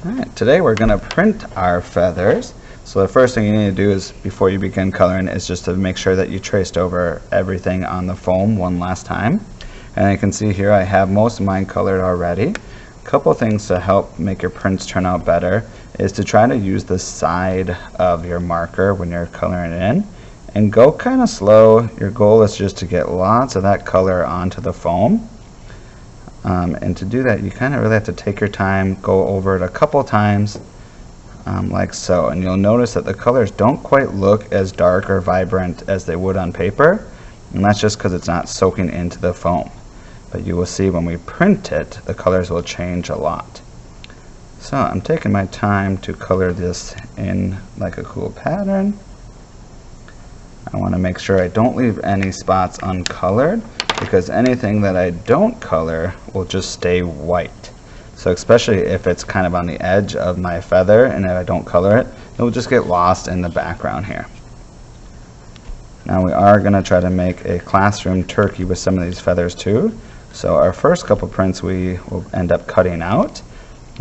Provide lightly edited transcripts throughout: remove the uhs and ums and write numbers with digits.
Alright, today we're going to print our feathers. So the first thing you need to do is, before you begin coloring, is just to make sure that you traced over everything on the foam one last time. And you can see here I have most of mine colored already. A couple things to help make your prints turn out better is to try to use the side of your marker when you're coloring it in. And go kind of slow. Your goal is just to get lots of that color onto the foam. And to do that, you kind of really have to take your time, go over it a couple times, like so. And you'll notice that the colors don't quite look as dark or vibrant as they would on paper, and that's just because it's not soaking into the foam. But you will see when we print it, the colors will change a lot. So I'm taking my time to color this in like a cool pattern. I want to make sure I don't leave any spots uncolored, because anything that I don't color will just stay white. So especially if it's kind of on the edge of my feather and if I don't color it, it will just get lost in the background here. Now we are going to try to make a classroom turkey with some of these feathers too. So our first couple prints we will end up cutting out.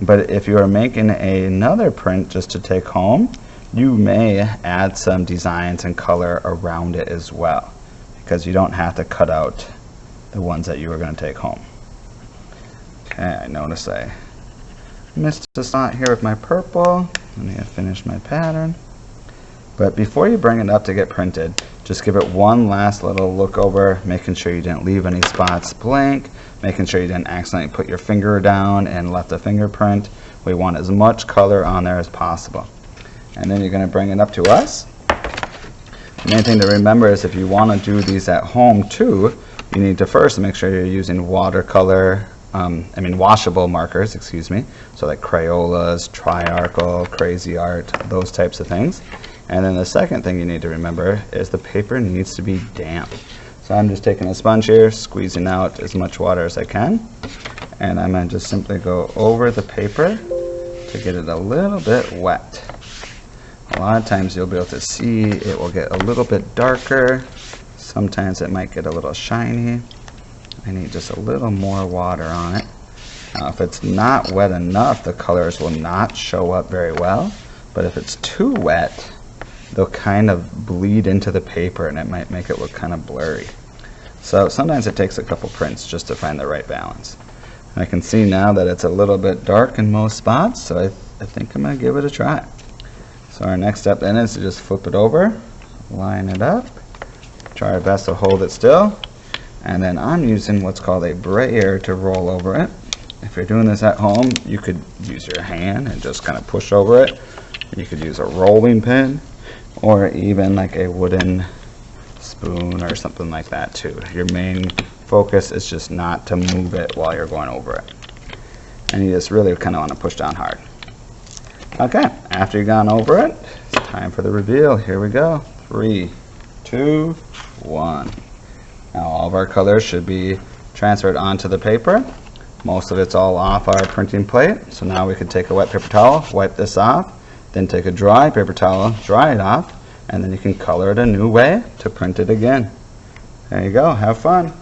But if you are making another print just to take home, you may add some designs and color around it as well, because you don't have to cut out the ones that you were going to take home. Okay, I notice I missed a spot here with my purple. I need to finish my pattern. But before you bring it up to get printed, just give it one last little look over, making sure you didn't leave any spots blank, making sure you didn't accidentally put your finger down and left a fingerprint. We want as much color on there as possible. And then you're going to bring it up to us. The main thing to remember is if you want to do these at home too, you need to first make sure you're using watercolor, washable markers, excuse me, so like Crayolas, Triarchal, Crazy Art, those types of things. And then the second thing you need to remember is the paper needs to be damp. So I'm just taking a sponge here, squeezing out as much water as I can, and I'm going to just simply go over the paper to get it a little bit wet. A lot of times you'll be able to see it will get a little bit darker. Sometimes it might get a little shiny. I need just a little more water on it. Now if it's not wet enough, the colors will not show up very well. But if it's too wet, they'll kind of bleed into the paper and it might make it look kind of blurry. So sometimes it takes a couple prints just to find the right balance. And I can see now that it's a little bit dark in most spots, so I think I'm going to give it a try. So our next step then is to just flip it over, line it up, try our best to hold it still, and then I'm using what's called a brayer to roll over it. If you're doing this at home, you could use your hand and just kind of push over it. You could use a rolling pin, or even like a wooden spoon or something like that too. Your main focus is just not to move it while you're going over it. And you just really kind of want to push down hard. Okay, after you've gone over it, it's time for the reveal. Here we go. 3, 2, 1. Now all of our colors should be transferred onto the paper. Most of it's all off our printing plate. So now we could take a wet paper towel, wipe this off, then take a dry paper towel, dry it off, and then you can color it a new way to print it again. There you go. Have fun.